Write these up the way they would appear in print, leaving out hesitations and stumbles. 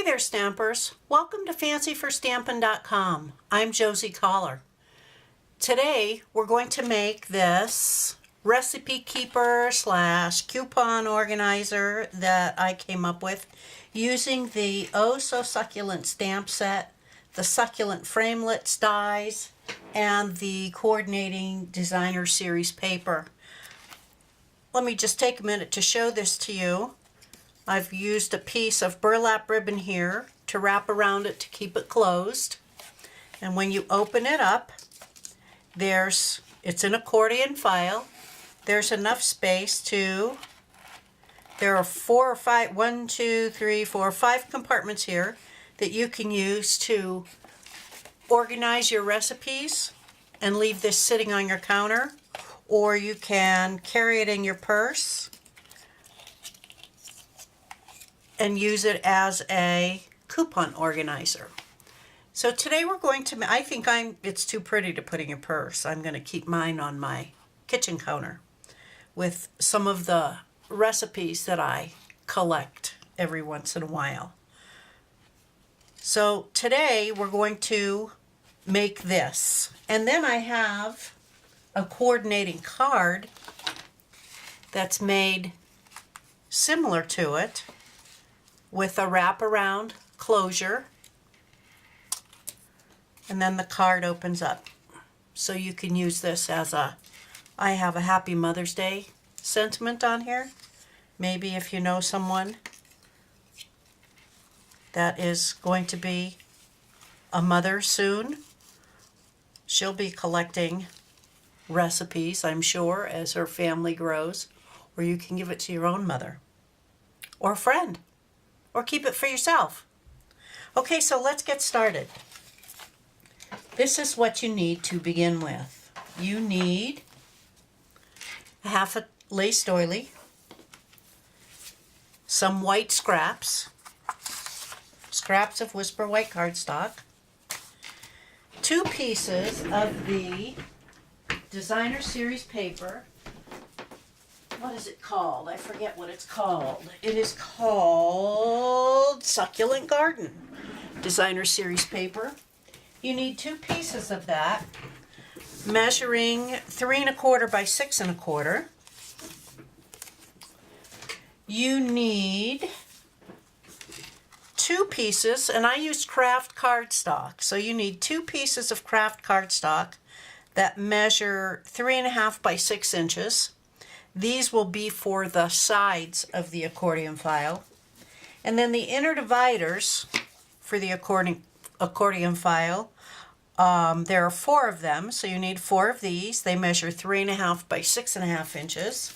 Hey there, Stampers. Welcome to fancyforstampin.com. I'm Josie Caller. Today we're going to make this recipe keeper / coupon organizer that I came up with using the Oh So Succulent stamp set, the Succulent framelits dies, and the coordinating designer series paper. Let me just take a minute to show this to you. I've used a piece of burlap ribbon here to wrap around it to keep it closed. And when you open it up, it's an accordion file. There's enough space there are 4 or 5, 1, 2, 3, 4, 5 compartments here that you can use to organize your recipes and leave this sitting on your counter, or you can carry it in your purse and use it as a coupon organizer. So today we're going to, it's too pretty to put in your purse. I'm going to keep mine on my kitchen counter with some of the recipes that I collect every once in a while. So today we're going to make this. And then I have a coordinating card that's made similar to it, with a wraparound closure, and then the card opens up. So you can use this as I have a Happy Mother's Day sentiment on here. Maybe if you know someone that is going to be a mother soon, she'll be collecting recipes, I'm sure, as her family grows, or you can give it to your own mother or friend. Or keep it for yourself. Okay, so let's get started. This is what you need to begin with. You need a half a lace doily, some white scraps of Whisper White cardstock, 2 pieces of the designer series paper. What is it called? I forget what it's called. It is called Succulent Garden Designer Series paper. You need 2 pieces of that, measuring 3 1/4 by 6 1/4. You need 2 pieces, and I used craft cardstock. So you need 2 pieces of craft cardstock that measure 3 1/2 by 6 inches. These will be for the sides of the accordion file. And then the inner dividers for the accordion file, there are 4 of them, so you need 4 of these. They measure 3 1/2 by 6 1/2 inches.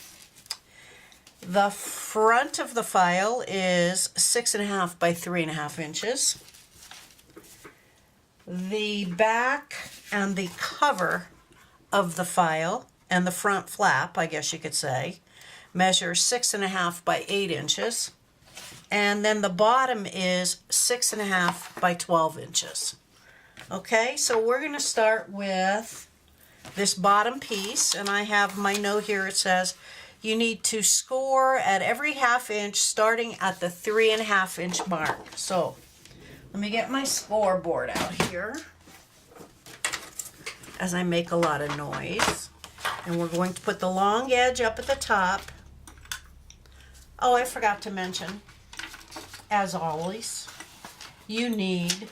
The front of the file is 6 1/2 by 3 1/2 inches. The back and the cover of the file, and the front flap, I guess you could say, measures 6 1/2 by 8 inches. And then the bottom is 6 1/2 by 12 inches. Okay, so we're going to start with this bottom piece, and I have my note here. It says you need to score at every 1/2 inch starting at the 3 1/2 inch mark. So let me get my scoreboard out here as I make a lot of noise. And we're going to put the long edge up at the top. Oh, I forgot to mention, as always, you need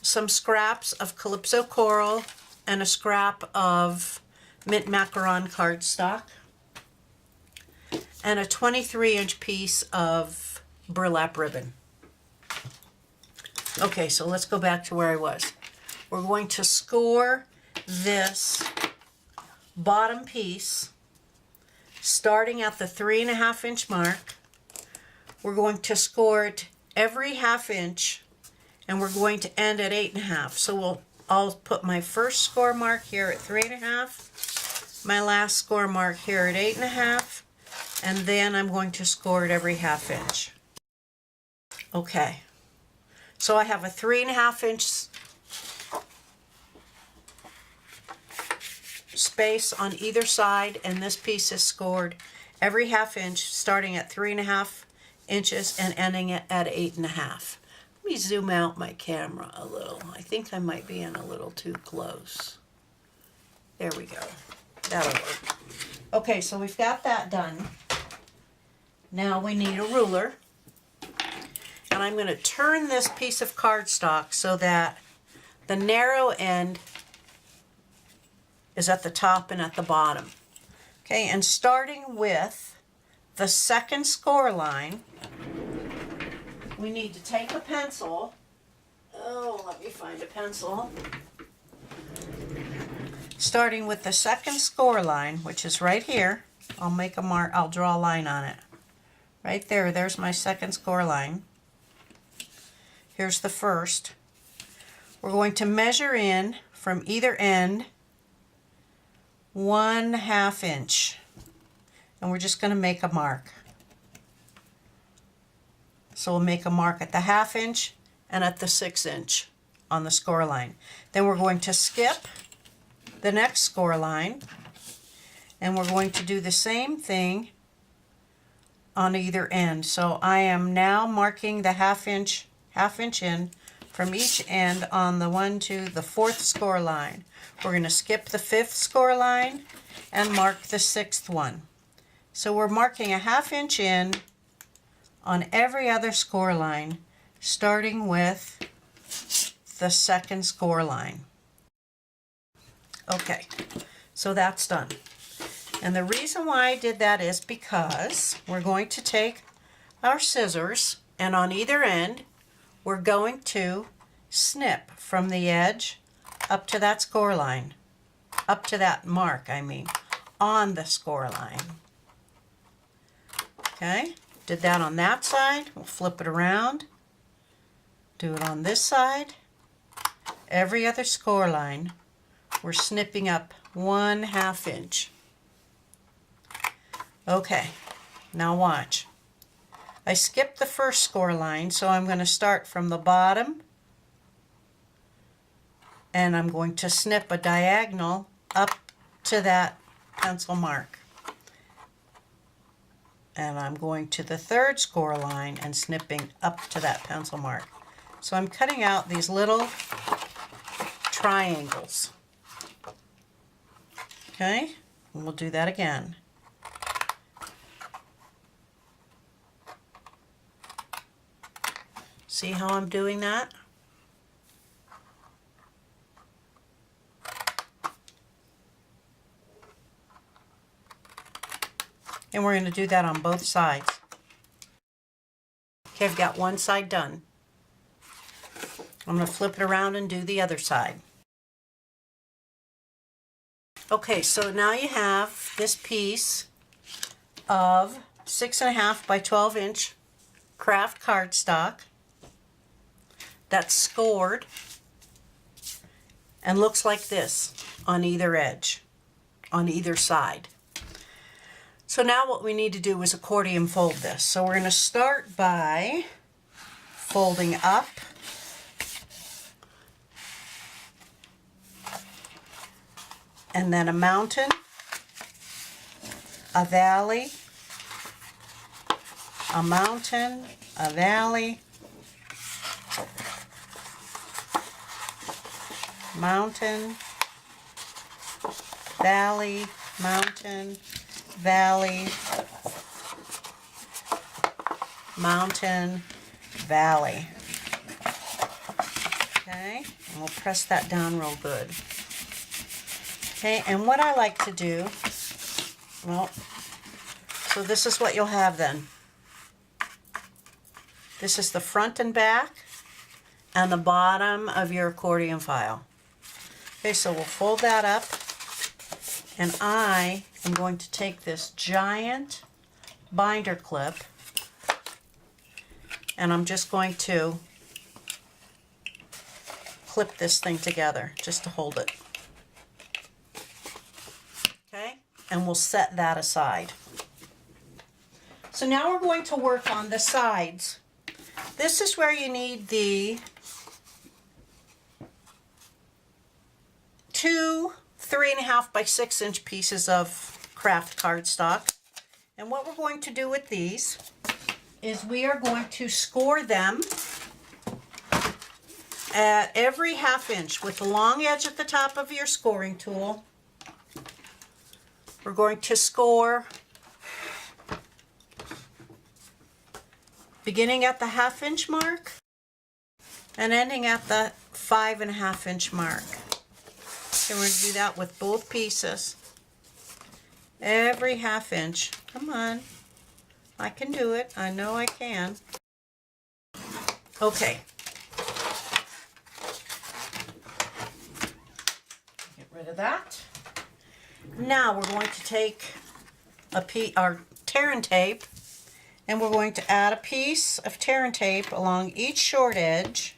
some scraps of Calypso Coral and a scrap of mint macaron cardstock and a 23-inch piece of burlap ribbon. Okay, so let's go back to where I was. We're going to score this bottom piece starting at the 3 1/2 inch mark. We're going to score it every 1/2 inch, and we're going to end at 8 1/2. So I'll put my first score mark here at 3 1/2, my last score mark here at 8 1/2, and then I'm going to score it every 1/2 inch. Okay, so I have a 3 1/2 inch space on either side, and this piece is scored every 1/2 inch starting at 3 1/2 inches and ending it at 8.5. Let me zoom out my camera a little. I think I might be in a little too close. There we go. That'll work. Okay, so we've got that done. Now we need a ruler. And I'm going to turn this piece of cardstock so that the narrow end is at the top and at the bottom. Okay, and starting with the second score line, we need to take a pencil. Oh, let me find a pencil. Starting with the second score line, which is right here, I'll make a mark, I'll draw a line on it. Right there, there's my second score line. Here's the first. We're going to measure in from either end 1/2 inch. And we're just going to make a mark. So we'll make a mark at the 1/2 inch and at the 6 inch on the score line. Then we're going to skip the next score line, and we're going to do the same thing on either end. So I am now marking the 1/2 inch in from each end on the 1 to the 4th score line. We're going to skip the 5th score line and mark the 6th one. So we're marking a 1/2 inch in on every other score line, starting with the second score line. Okay, so that's done. And the reason why I did that is because we're going to take our scissors, and on either end we're going to snip from the edge up to that score line, up to that mark, on the score line. Okay, did that on that side. We'll flip it around, do it on this side. Every other score line, we're snipping up 1/2 inch. Okay, now watch. I skipped the first score line, so I'm going to start from the bottom, and I'm going to snip a diagonal up to that pencil mark. And I'm going to the third score line and snipping up to that pencil mark. So I'm cutting out these little triangles. Okay, and we'll do that again. See how I'm doing that? And we're going to do that on both sides. Okay, I've got one side done. I'm going to flip it around and do the other side. Okay, so now you have this piece of 6.5 by 12 inch craft cardstock that's scored and looks like this on either edge, on either side. So now what we need to do is accordion fold this. So we're going to start by folding up, and then a mountain, a valley, a mountain, a valley, mountain, valley, mountain, valley, mountain, valley. Okay, and we'll press that down real good. Okay, and what I like to do, well, so this is what you'll have then. This is the front and back and the bottom of your accordion file. Okay, so we'll fold that up, and I am going to take this giant binder clip, and I'm just going to clip this thing together just to hold it. Okay, and we'll set that aside. So now we're going to work on the sides. This is where you need the two 3.5 by 6 inch pieces of craft cardstock. And what we're going to do with these is we are going to score them at every 1/2 inch with the long edge at the top of your scoring tool. We're going to score beginning at the 1/2 inch mark and ending at the 5.5 inch mark. And we're going to do that with both pieces. Every 1/2 inch. Come on. I can do it. I know I can. Okay. Get rid of that. Now we're going to take our tear and tape, and we're going to add a piece of tear and tape along each short edge.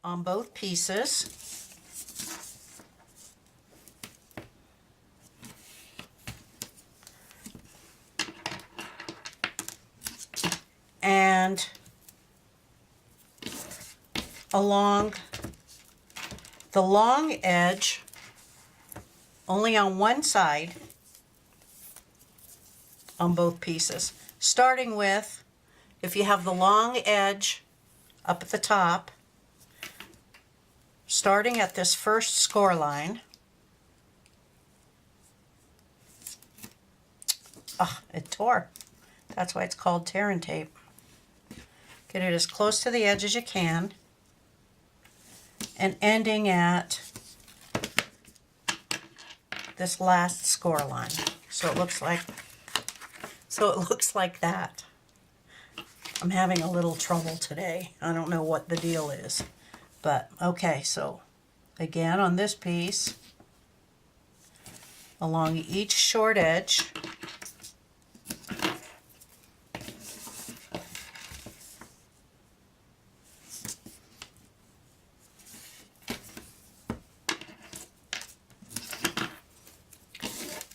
On both pieces. And along the long edge, only on one side, on both pieces. Starting with, if you have the long edge up at the top, starting at this first score line. Ah, it tore. That's why it's called tear and tape. Get it as close to the edge as you can, and ending at this last score line. So it looks like that. I'm having a little trouble today. I don't know what the deal is. But okay, so again on this piece, along each short edge,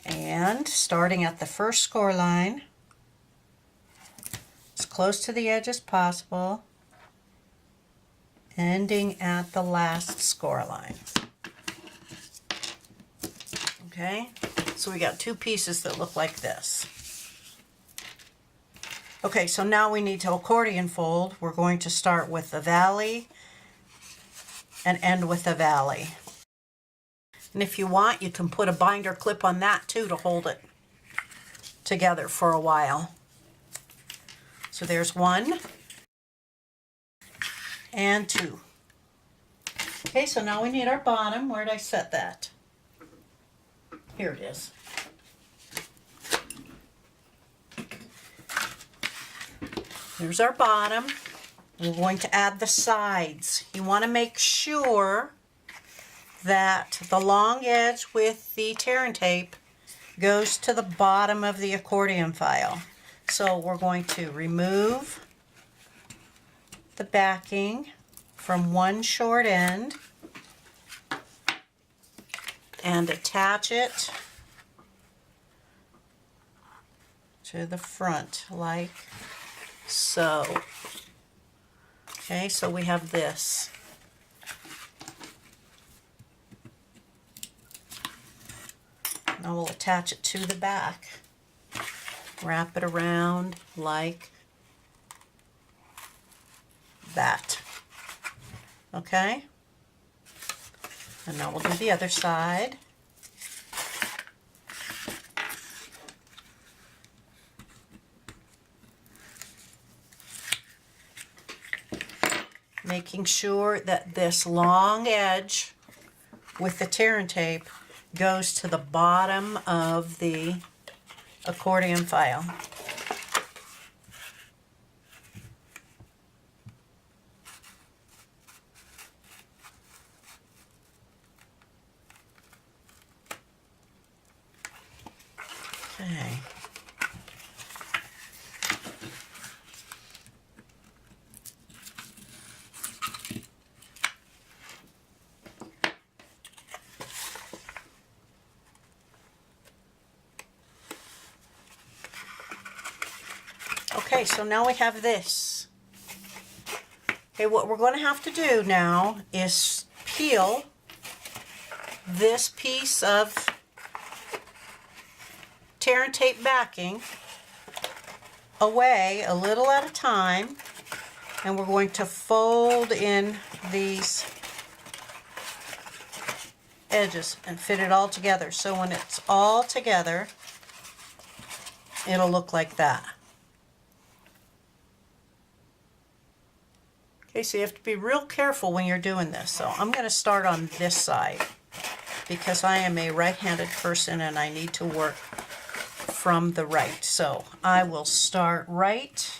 and starting at the first score line, as close to the edge as possible, ending at the last score line. Okay, so we got two pieces that look like this. Okay, so now we need to accordion fold. We're going to start with the valley and end with the valley. And if you want, you can put a binder clip on that too to hold it together for a while. So there's one and two. Okay, so now we need our bottom. Where did I set that? Here it is. There's our bottom. We're going to add the sides. You want to make sure that the long edge with the tear and tape goes to the bottom of the accordion file. So we're going to remove the backing from one short end and attach it to the front like so. Okay, so we have this. Now we'll attach it to the back. Wrap it around like that. Okay? And now we'll do the other side. Making sure that this long edge with the tear and tape goes to the bottom of the accordion file. Okay. Okay, so now we have this. Okay, what we're going to have to do now is peel this piece of tear and tape backing away a little at a time, and we're going to fold in these edges and fit it all together. So when it's all together, it'll look like that. Okay, so you have to be real careful when you're doing this. So I'm going to start on this side because I am a right-handed person and I need to work from the right. So I will start right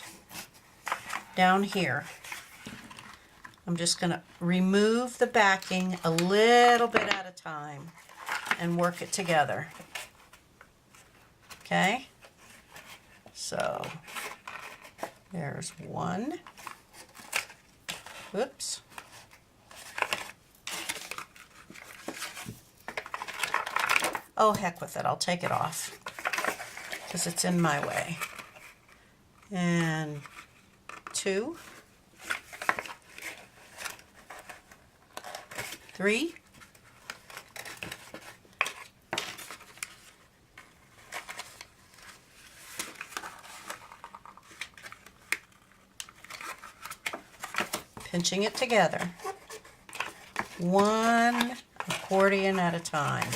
down here. I'm just going to remove the backing a little bit at a time and work it together. Okay? So there's one. Oops. Oh, heck with it. I'll take it off because it's in my way. And two. 3. Pinching it together. 1 accordion at a time.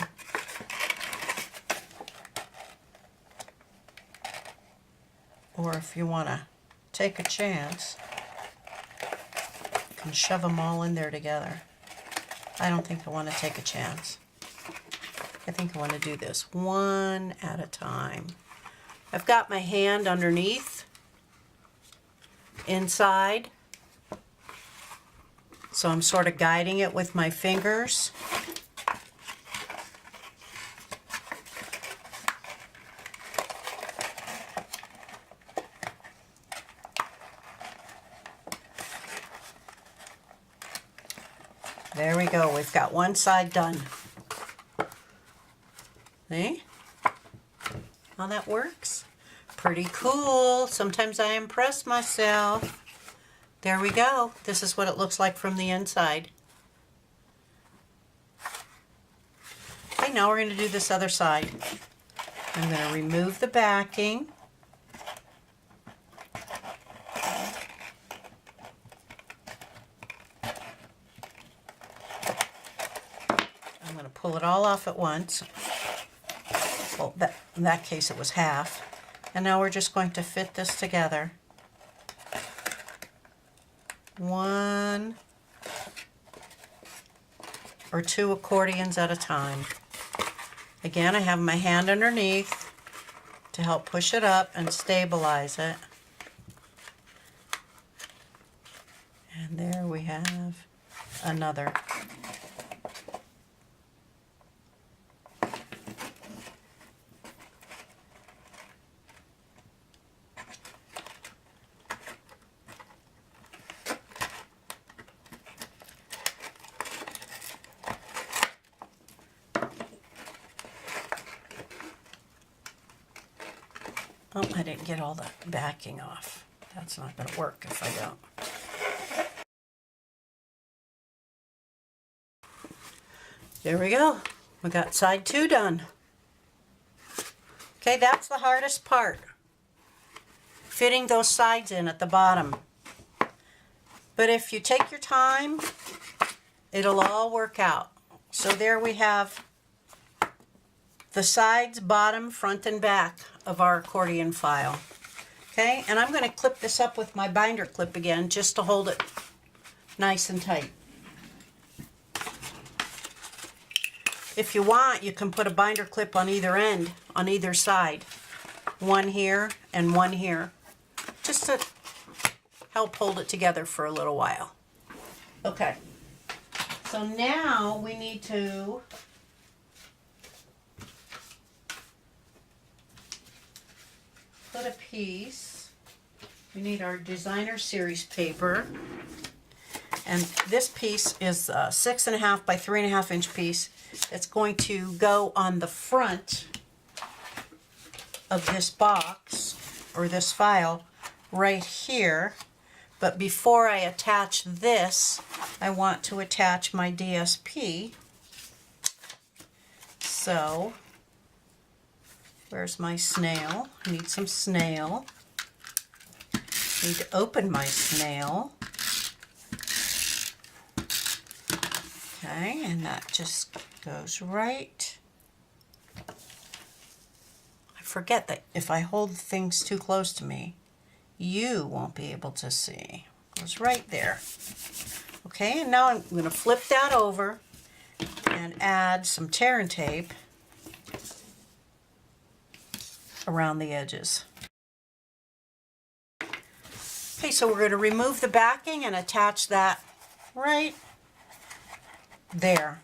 Or if you want to take a chance, you can shove them all in there together. I don't think I want to take a chance. I think I want to do this one at a time. I've got my hand underneath, inside, so I'm sort of guiding it with my fingers. There we go. We've got one side done. See how that works? Pretty cool. Sometimes I impress myself. There we go. This is what it looks like from the inside. Okay, now we're going to do this other side. I'm going to remove the backing. I'm going to pull it all off at once. Well, in that case it was half. And now we're just going to fit this together. 1 or 2 accordions at a time. Again, I have my hand underneath to help push it up and stabilize it. And there we have another. Oh, I didn't get all the backing off. That's not going to work if I don't. There we go. We got side 2 done. Okay, that's the hardest part. Fitting those sides in at the bottom. But if you take your time, it'll all work out. So there we have the sides, bottom, front, and back of our accordion file. Okay, and I'm going to clip this up with my binder clip again just to hold it nice and tight. If you want, you can put a binder clip on either end, on either side. One here and one here, just to help hold it together for a little while. Okay, so now we need to put a piece. We need our designer series paper, and this piece is a 6.5 by 3.5 inch piece. It's going to go on the front of this box or this file right here. But before I attach this, I want to attach my DSP. So Where's my snail? I need some snail. Need to open my snail. Okay, and that just goes right. I forget that if I hold things too close to me, you won't be able to see. It goes right there. Okay, and now I'm going to flip that over and add some tear and tape around the edges. Okay, so we're going to remove the backing and attach that right there.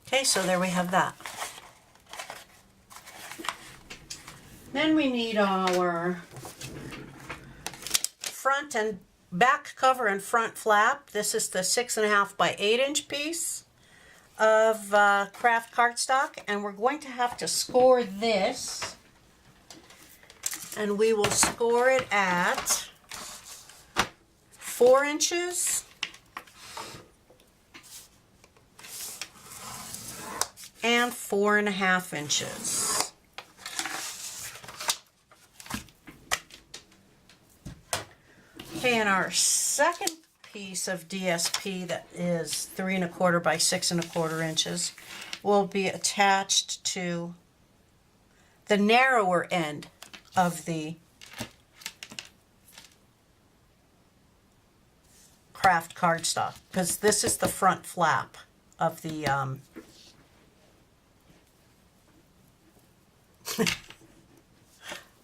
Okay, so there we have that. Then we need our front and back cover and front flap. This is the 6.5 by 8 inch piece of craft cardstock, and we're going to have to score this, and we will score it at 4 inches and 4.5 inches. Okay, and our second piece of DSP that is 3 1/4 by 6 1/4 inches will be attached to the narrower end of the craft cardstock, because this is the front flap of the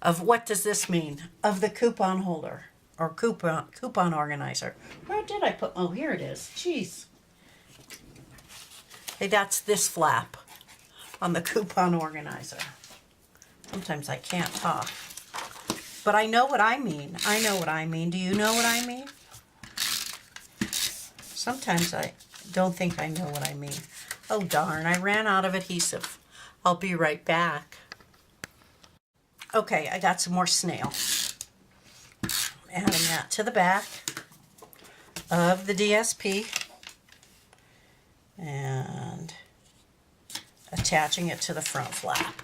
of what does this mean? Of the coupon holder. Or coupon organizer. Where did I put? Oh, here it is. Jeez. Okay, that's this flap on the coupon organizer. Sometimes I can't talk. But I know what I mean. I know what I mean. Do you know what I mean? Sometimes I don't think I know what I mean. Oh, darn. I ran out of adhesive. I'll be right back. Okay, I got some more snail. Adding that to the back of the DSP and attaching it to the front flap.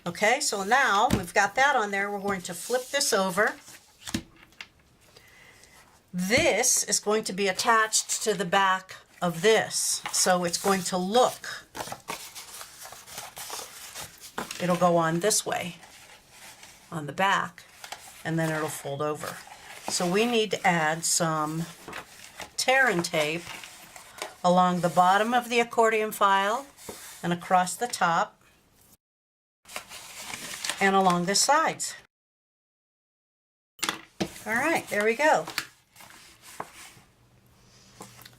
Okay, so now we've got that on there. We're going to flip this over. This is going to be attached to the back of this, so it's going to look, it'll go on this way on the back, and then it'll fold over. So we need to add some tear and tape along the bottom of the accordion file and across the top and along the sides. All right, there we go.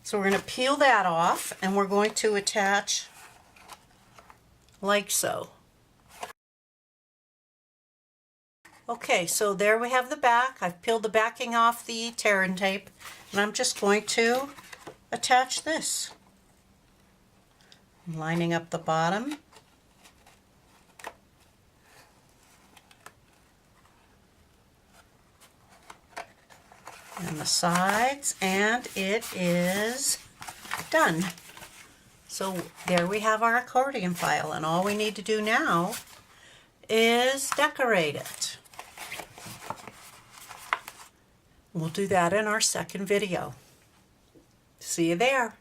So we're going to peel that off, and we're going to attach like so. Okay, so there we have the back. I've peeled the backing off the tear and tape, and I'm just going to attach this. I'm lining up the bottom. And the sides, and it is done. So there we have our accordion file, and all we need to do now is decorate it. We'll do that in our second video. See you there.